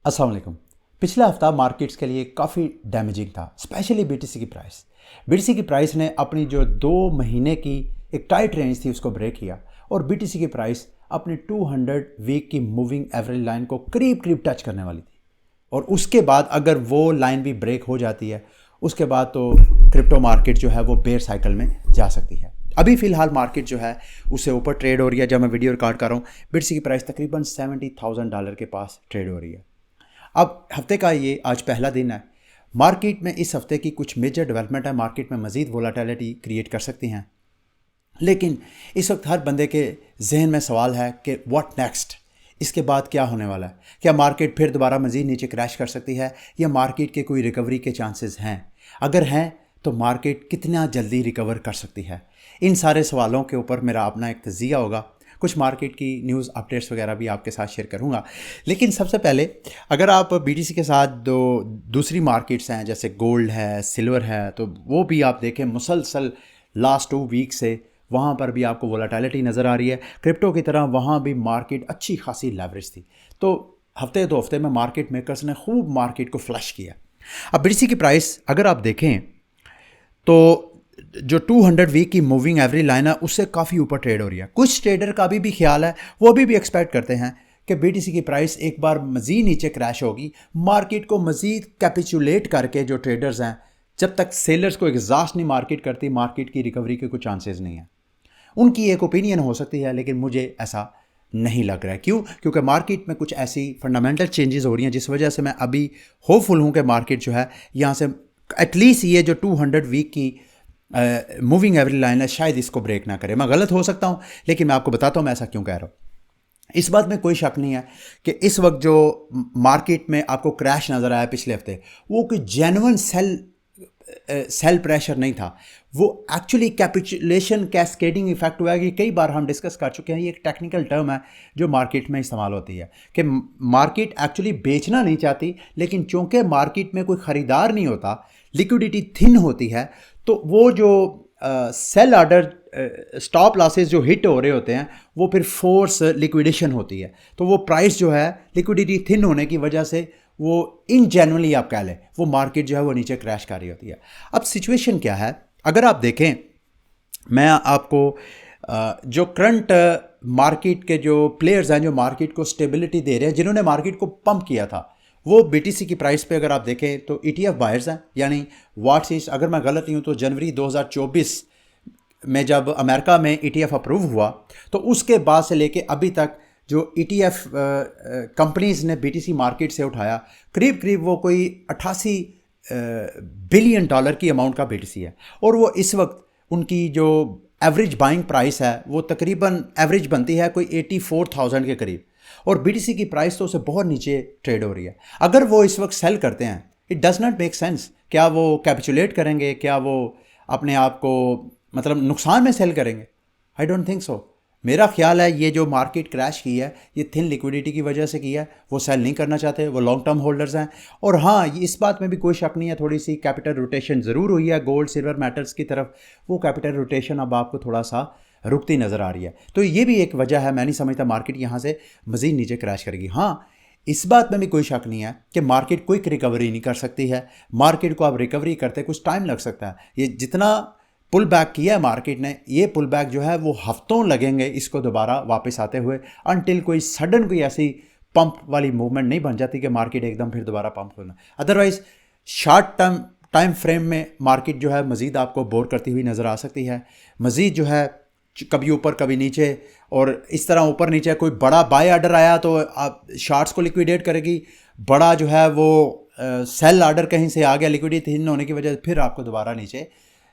अस्सलाम वालेकुम। पिछला हफ्ता मार्केट्स के लिए काफ़ी डैमेजिंग था, स्पेशली बीटीसी की प्राइस। बीटीसी की प्राइस ने अपनी जो 2 महीने की एक टाइट रेंज थी उसको ब्रेक किया और बीटीसी की प्राइस अपनी 200 वीक की मूविंग एवरेज लाइन को करीब करीब टच करने वाली थी। और उसके बाद अगर वो लाइन भी ब्रेक हो जाती है उसके बाद तो क्रिप्टो मार्केट जो है वो बेयर साइकिल में जा सकती है। अभी फ़िलहाल मार्केट जो है उससे ऊपर ट्रेड हो रही है। जब मैं वीडियो रिकॉर्ड कर रहा हूँ बीटीसी की प्राइस तकरीबन $70,000 के पास ट्रेड हो रही है। अब हफ्ते का ये आज पहला दिन है। मार्केट में इस हफ्ते की कुछ मेजर डेवलपमेंट है, मार्केट में मज़ीद वोलाटिलिटी क्रिएट कर सकती हैं। लेकिन इस वक्त हर बंदे के जहन में सवाल है कि व्हाट नेक्स्ट, इसके बाद क्या होने वाला है। क्या मार्केट फिर दोबारा मज़ीद नीचे क्रैश कर सकती है या मार्केट के कोई रिकवरी के चांसेस हैं? अगर हैं तो मार्केट कितना जल्दी रिकवर कर सकती है? इन सारे सवालों के ऊपर मेरा अपना एक तज़िया होगा। कुछ मार्केट की न्यूज़ अपडेट्स वगैरह भी आपके साथ शेयर करूंगा। लेकिन सबसे पहले अगर आप बीटीसी के साथ दूसरी मार्केट्स हैं जैसे गोल्ड है, सिल्वर है, तो वो भी आप देखें मुसलसल लास्ट 2 वीक से वहाँ पर भी आपको वोलाटिलिटी नज़र आ रही है। क्रिप्टो की तरह वहाँ भी मार्केट अच्छी खासी लेवरेज थी। तो हफ्ते 2 हफ्ते में मार्केट मेकर्स ने खूब मार्केट को फ्लश किया। अब बीटीसी की प्राइस अगर आप देखें तो जो 200 वीक की मूविंग एवरेज लाइन है उससे काफ़ी ऊपर ट्रेड हो रही है। कुछ ट्रेडर का भी ख्याल है, वो अभी भी एक्सपेक्ट करते हैं कि बीटीसी की प्राइस एक बार मज़ीद नीचे क्रैश होगी, मार्केट को मज़ीद कैपिचुलेट करके जो ट्रेडर्स हैं, जब तक सेलर्स को एग्जॉस्ट नहीं मार्केट करती, मार्केट की रिकवरी के कुछ चांसेस नहीं है। उनकी एक ओपिनियन हो सकती है, लेकिन मुझे ऐसा नहीं लग रहा है। क्यों? क्योंकि मार्केट में कुछ ऐसी फंडामेंटल चेंजेस हो रही हैं जिस वजह से मैं अभी होपफुल हूँ कि मार्केट जो है यहाँ से एटलीस्ट ये जो 200 वीक की मूविंग एवरेज लाइन है शायद इसको ब्रेक ना करे। मैं गलत हो सकता हूँ, लेकिन मैं आपको बताता हूँ मैं ऐसा क्यों कह रहा हूँ। इस बात में कोई शक नहीं है कि इस वक्त जो मार्केट में आपको क्रैश नज़र आया पिछले हफ्ते, वो कोई जेन्युइन सेल प्रेशर नहीं था, वो एक्चुअली कैपिचुलेशन कैस्केडिंग इफेक्ट हुआ है। कि कई बार हम डिस्कस कर चुके हैं, ये एक टेक्निकल टर्म है जो मार्केट में इस्तेमाल होती है कि मार्केट एक्चुअली बेचना नहीं चाहती, लेकिन चूंकि मार्केट में कोई ख़रीदार नहीं होता, लिक्विडिटी थिन होती है, तो वो जो सेल ऑर्डर स्टॉप लॉसेस जो हिट हो रहे होते हैं वो फिर फोर्स लिक्विडेशन होती है। तो वो प्राइस जो है लिक्विडिटी थिन होने की वजह से वो इनजेन्युइनली आप कह लें वो मार्केट जो है वो नीचे क्रैश कर रही होती है। अब सिचुएशन क्या है अगर आप देखें, मैं आपको जो करंट मार्केट के जो प्लेयर्स हैं जो मार्केट को स्टेबिलिटी दे रहे हैं, जिन्होंने मार्केट को पंप किया था, वो बीटीसी की प्राइस पे अगर आप देखें तो ईटीएफ बायर्स हैं। यानी व्हाट्स अगर मैं गलत नहीं हूँ तो जनवरी 2024 में जब अमेरिका में ईटीएफ अप्रूव हुआ तो उसके बाद से लेके अभी तक जो ईटीएफ कंपनीज ने बीटीसी मार्केट से उठाया करीब करीब वो कोई 88 बिलियन डॉलर की अमाउंट का बीटीसी है। और वो इस वक्त उनकी जो एवरेज बाइंग प्राइस है वो तकरीबन एवरेज बनती है कोई 84,000 के करीब, और बीटीसी की प्राइस तो उससे बहुत नीचे ट्रेड हो रही है। अगर वो इस वक्त सेल करते हैं, it does not make sense. क्या वो कैपिचुलेट करेंगे? क्या वो अपने आप को मतलब नुकसान में सेल करेंगे? I don't think so. मेरा ख्याल है ये जो मार्केट क्रैश की है ये थिन लिक्विडिटी की वजह से की है। वो सेल नहीं करना चाहते, वो लॉन्ग टर्म होल्डर्स हैं। और हाँ, इस बात में भी कोई शक नहीं है, थोड़ी सी कैपिटल रोटेशन ज़रूर हुई है गोल्ड सिल्वर मेटल्स की तरफ। वो कैपिटल रोटेशन अब आपको थोड़ा सा रुकती नज़र आ रही है। तो ये भी एक वजह है। मैं नहीं समझता मार्केट यहाँ से मज़ीद नीचे क्रैश करेगी। हाँ, इस बात में भी कोई शक नहीं है कि मार्केट क्विक रिकवरी नहीं कर सकती है। मार्केट को आप रिकवरी करते कुछ टाइम लग सकता है। ये जितना पुल बैक किया है मार्केट ने, ये पुल बैक जो है वो हफ्तों लगेंगे इसको दोबारा वापस आते हुए, अनटिल कोई सडन कोई ऐसी पंप वाली मूवमेंट नहीं बन जाती कि मार्केट एकदम फिर दोबारा पंप होना। Otherwise short term time frame में मार्केट जो है मज़ीद आपको बोर करती हुई नज़र आ सकती है। मज़ीद जो है कभी ऊपर कभी नीचे, और इस तरह ऊपर नीचे कोई बड़ा बाय ऑर्डर आया तो आप शार्ट्स को लिक्विडेट करेगी, बड़ा जो है वो सेल ऑर्डर कहीं से आ गया लिक्विडिटी थिन होने की वजह से फिर आपको दोबारा नीचे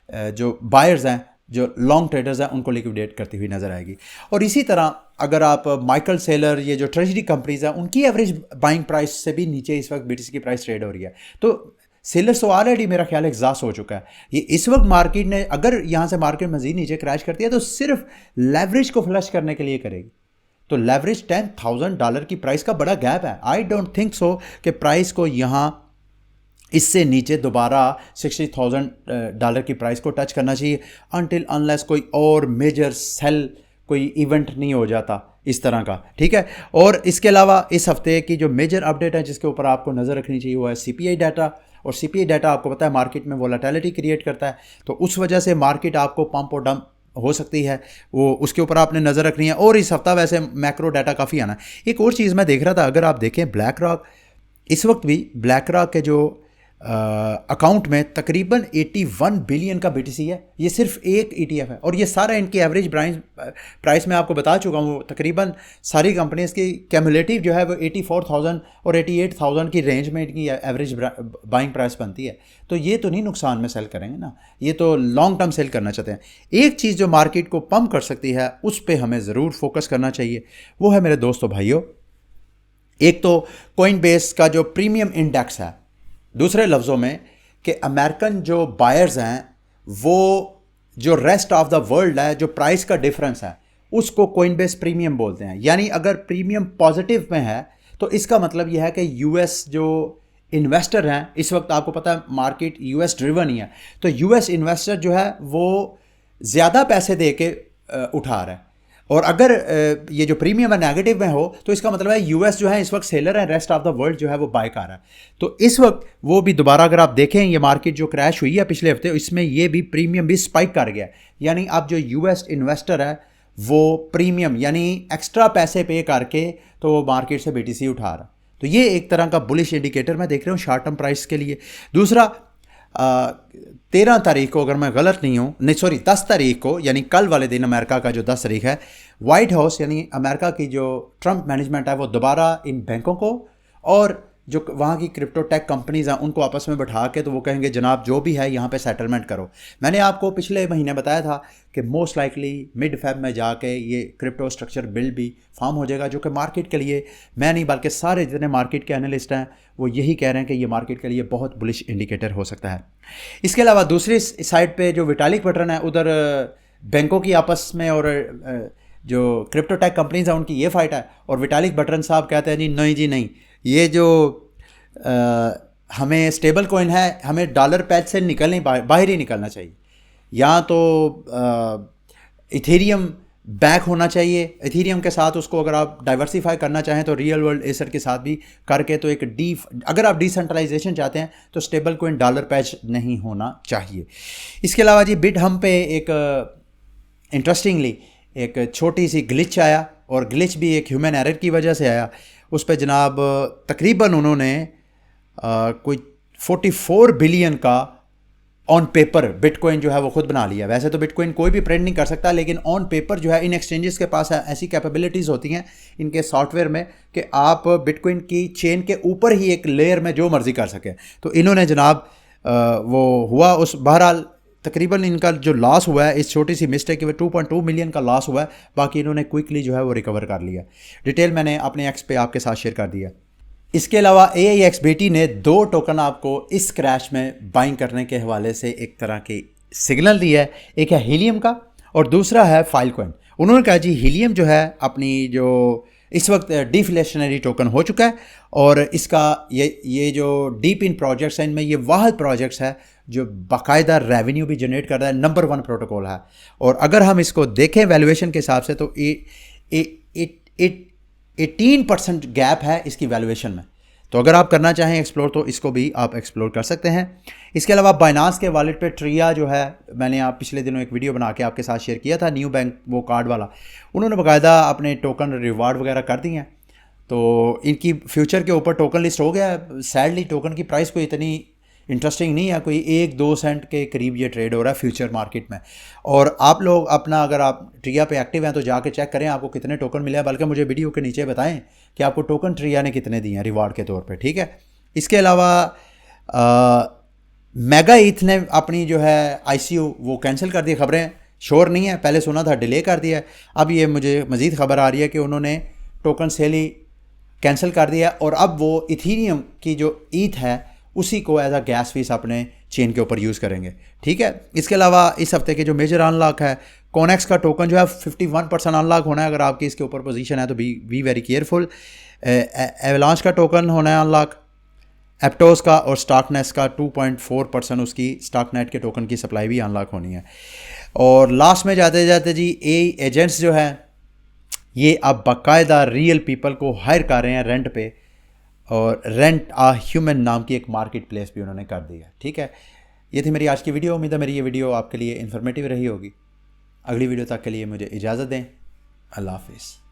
जो बायर्स हैं जो लॉन्ग ट्रेडर्स हैं उनको लिक्विडेट करती हुई नज़र आएगी। और इसी तरह अगर आप माइकल सेलर, ये जो ट्रेजरी कंपनीज हैं, उनकी एवरेज बाइंग प्राइस से भी नीचे इस वक्त बीटीसी की प्राइस ट्रेड हो रही है। तो सेलर्स तो ऑलरेडी मेरा ख्याल एग्जॉस्ट हो चुका है। ये इस वक्त मार्केट ने अगर यहाँ से मार्केट मज़ीद नीचे क्रैश करती है तो सिर्फ लेवरेज को फ्लश करने के लिए करेगी। तो लेवरेज $10,000 की प्राइस का बड़ा गैप है। आई डोंट थिंक सो कि प्राइस को यहाँ इससे नीचे दोबारा $60,000 की प्राइस को टच करना चाहिए अनटिल अनलेस कोई और मेजर सेल कोई इवेंट नहीं हो जाता इस तरह का, ठीक है। और इसके अलावा इस हफ्ते की जो मेजर अपडेट है जिसके ऊपर आपको नज़र रखनी चाहिए वो है CPI डाटा। और CPI डाटा आपको पता है मार्केट में वोलेटिलिटी क्रिएट करता है, तो उस वजह से मार्केट आपको पंप और डंप हो सकती है, वो उसके ऊपर आपने नज़र रखनी है। और इस हफ्ता वैसे मैक्रो डाटा काफ़ी आना है। एक और चीज़ मैं देख रहा था, अगर आप देखें ब्लैक रॉक, इस वक्त भी ब्लैक रॉक के जो अकाउंट में तकरीबन 81 बिलियन का BTC है। ये सिर्फ एक ETF है और ये सारा इनकी एवरेज प्राइस मैं आपको बता चुका हूँ। तकरीबन सारी कंपनीज की कैमुलेटिव जो है वो 84,000 और 88,000 की रेंज में इनकी एवरेज बाइंग प्राइस बनती है। तो ये तो नहीं नुकसान में सेल करेंगे ना, ये तो लॉन्ग टर्म सेल करना चाहते हैं। एक चीज़ जो मार्केट को पंप कर सकती है उस पर हमें ज़रूर फोकस करना चाहिए, वो है मेरे दोस्तों भाइयों, एक तो कोइनबेस का जो प्रीमियम इंडेक्स है, दूसरे लफ्ज़ों में कि अमेरिकन जो बायर्स हैं वो जो रेस्ट ऑफ द वर्ल्ड है, जो प्राइस का डिफरेंस है उसको कोइनबेस प्रीमियम बोलते हैं। यानी अगर प्रीमियम पॉजिटिव में है तो इसका मतलब यह है कि यूएस जो इन्वेस्टर हैं, इस वक्त आपको पता है मार्केट यूएस ड्रिवन ही है, तो यूएस इन्वेस्टर जो है वो ज़्यादा पैसे दे के उठा रहा है। और अगर ये जो प्रीमियम है नेगेटिव में हो तो इसका मतलब है यूएस जो है इस वक्त सेलर है, रेस्ट ऑफ द वर्ल्ड जो है वो बाय कर रहा है। तो इस वक्त वो भी दोबारा अगर आप देखें ये मार्केट जो क्रैश हुई है पिछले हफ्ते, इसमें ये भी प्रीमियम भी स्पाइक कर गया। यानी अब जो यूएस इन्वेस्टर है वो प्रीमियम यानी एक्स्ट्रा पैसे पे करके तो वो मार्केट से BTC उठा रहा है। तो ये एक तरह का बुलिश इंडिकेटर मैं देख रहा हूँ शॉर्ट टर्म प्राइस के लिए। दूसरा 13 तारीख को, अगर मैं गलत नहीं हूँ, नहीं सॉरी 10 तारीख को, यानी कल वाले दिन अमेरिका का जो 10 तारीख है, वाइट हाउस यानी अमेरिका की जो ट्रंप मैनेजमेंट है वो दोबारा इन बैंकों को और जो वहाँ की क्रिप्टो टेक कंपनीज हैं उनको आपस में बैठा के तो वो कहेंगे जनाब जो भी है यहाँ पे सेटलमेंट करो। मैंने आपको पिछले महीने बताया था कि मोस्ट लाइकली मिड फेब में जाके ये क्रिप्टो स्ट्रक्चर बिल भी फॉर्म हो जाएगा, जो कि मार्केट के लिए, मैं नहीं बल्कि सारे जितने मार्केट के एनालिस्ट हैं वो यही कह रहे हैं कि ये मार्केट के लिए बहुत बुलिश इंडिकेटर हो सकता है। इसके अलावा दूसरी साइड पर जो विटालिक बटरन है, उधर बैंकों की आपस में और जो क्रिप्टो टेक कंपनीज हैं उनकी ये फाइट है, और विटालिक बटरन साहब कहते हैं जी नहीं जी नहीं, ये जो हमें स्टेबल कॉइन है हमें डॉलर पैच से निकल नहीं, बाहर ही निकलना चाहिए। या तो इथेरियम बैक होना चाहिए, इथेरियम के साथ उसको अगर आप डाइवर्सिफाई करना चाहें तो रियल वर्ल्ड एसेट के साथ भी करके, तो अगर आप डिसेंट्रलाइजेशन चाहते हैं तो स्टेबल कॉइन डॉलर पैच नहीं होना चाहिए। इसके अलावा जी बिट हम पे एक इंटरेस्टिंगली एक छोटी सी ग्लिच आया, और ग्लिच भी एक ह्यूमन एरर की वजह से आया। उस पर जनाब तकरीबन उन्होंने कोई 44 बिलियन का ऑन पेपर बिटकॉइन जो है वो खुद बना लिया। वैसे तो बिटकॉइन कोई भी प्रिंट नहीं कर सकता, लेकिन ऑन पेपर जो है इन एक्सचेंजेस के पास ऐसी कैपेबिलिटीज़ होती हैं इनके सॉफ्टवेयर में कि आप बिटकॉइन की चेन के ऊपर ही एक लेयर में जो मर्जी कर सकें। तो इन्होंने जनाब वो हुआ, उस बहरहाल तकरीबन इनका जो लॉस हुआ है इस छोटी सी मिस्टेक की 2.2 मिलियन का लॉस हुआ है, बाकी इन्होंने क्विकली जो है वो रिकवर कर लिया। डिटेल मैंने अपने एक्स पे आपके साथ शेयर कर दिया। इसके अलावा AIXBT ने 2 टोकन आपको इस क्रैश में बाइंग करने के हवाले से एक तरह की सिग्नल दिया है। एक है हीलियम का और दूसरा है फाइलकॉइन। उन्होंने कहा जी हीलियम जो है अपनी जो इस वक्त डिफ्लेशनरी टोकन हो चुका है, और इसका ये जो डीप इन प्रोजेक्ट्स हैं इनमें ये वाहिद प्रोजेक्ट्स है जो बाकायदा रेवेन्यू भी जनरेट कर रहा है, नंबर 1 प्रोटोकॉल है। और अगर हम इसको देखें वैल्यूएशन के हिसाब से तो 18% गैप है इसकी वैल्यूएशन में। तो अगर आप करना चाहें एक्सप्लोर तो इसको भी आप एक्सप्लोर कर सकते हैं। इसके अलावा बाइनांस के वॉलेट पे ट्रिया जो है, मैंने आप पिछले दिनों एक वीडियो बना के आपके साथ शेयर किया था, न्यू बैंक वो कार्ड वाला, उन्होंने बाकायदा अपने टोकन रिवार्ड वगैरह कर दिए हैं। तो इनकी फ्यूचर के ऊपर टोकन लिस्ट हो गया है। सैडली टोकन की प्राइस कोई इतनी इंटरेस्टिंग नहीं है, कोई 1-2 सेंट के करीब ये ट्रेड हो रहा है फ्यूचर मार्केट में। और आप लोग अपना, अगर आप ट्रिया पे एक्टिव हैं तो जाके चेक करें आपको कितने टोकन मिले हैं, बल्कि मुझे वीडियो के नीचे बताएं कि आपको टोकन ट्रिया ने कितने दिए हैं रिवार्ड के तौर पे, ठीक है। इसके अलावा मेगा ईथ ने अपनी जो है ICO वो कैंसिल कर दी। खबरें श्योर नहीं है, पहले सुना था डिले कर दिया है, अब ये मुझे मज़ीद खबर आ रही है कि उन्होंने टोकन सेल ही कैंसिल कर दिया, और अब वो इथीरियम की जो ईथ है उसी को एज अ गैस फीस अपने चेन के ऊपर यूज़ करेंगे, ठीक है। इसके अलावा इस हफ्ते के जो मेजर अनलॉक है, कॉनेक्स का टोकन जो है 51% अनलॉक होना है। अगर आपकी इसके ऊपर पोजीशन है तो बी वेरी केयरफुल। एवलांच का टोकन होना है अनलॉक, एप्टोस का और स्टॉकनेट का 2.4% उसकी स्टॉकनेट के टोकन की सप्लाई भी अनलॉक होनी है। और लास्ट में जाते जाते जी एजेंट्स जो हैं ये अब बाकायदा रियल पीपल को हायर कर रहे हैं रेंट पे, और रेंट आ ह्यूमन नाम की एक मार्केट प्लेस भी उन्होंने कर दी है। ठीक है, ये थी मेरी आज की वीडियो। उम्मीद है मेरी ये वीडियो आपके लिए इन्फॉर्मेटिव रही होगी। अगली वीडियो तक के लिए मुझे इजाज़त दें। अल्लाह हाफिज़।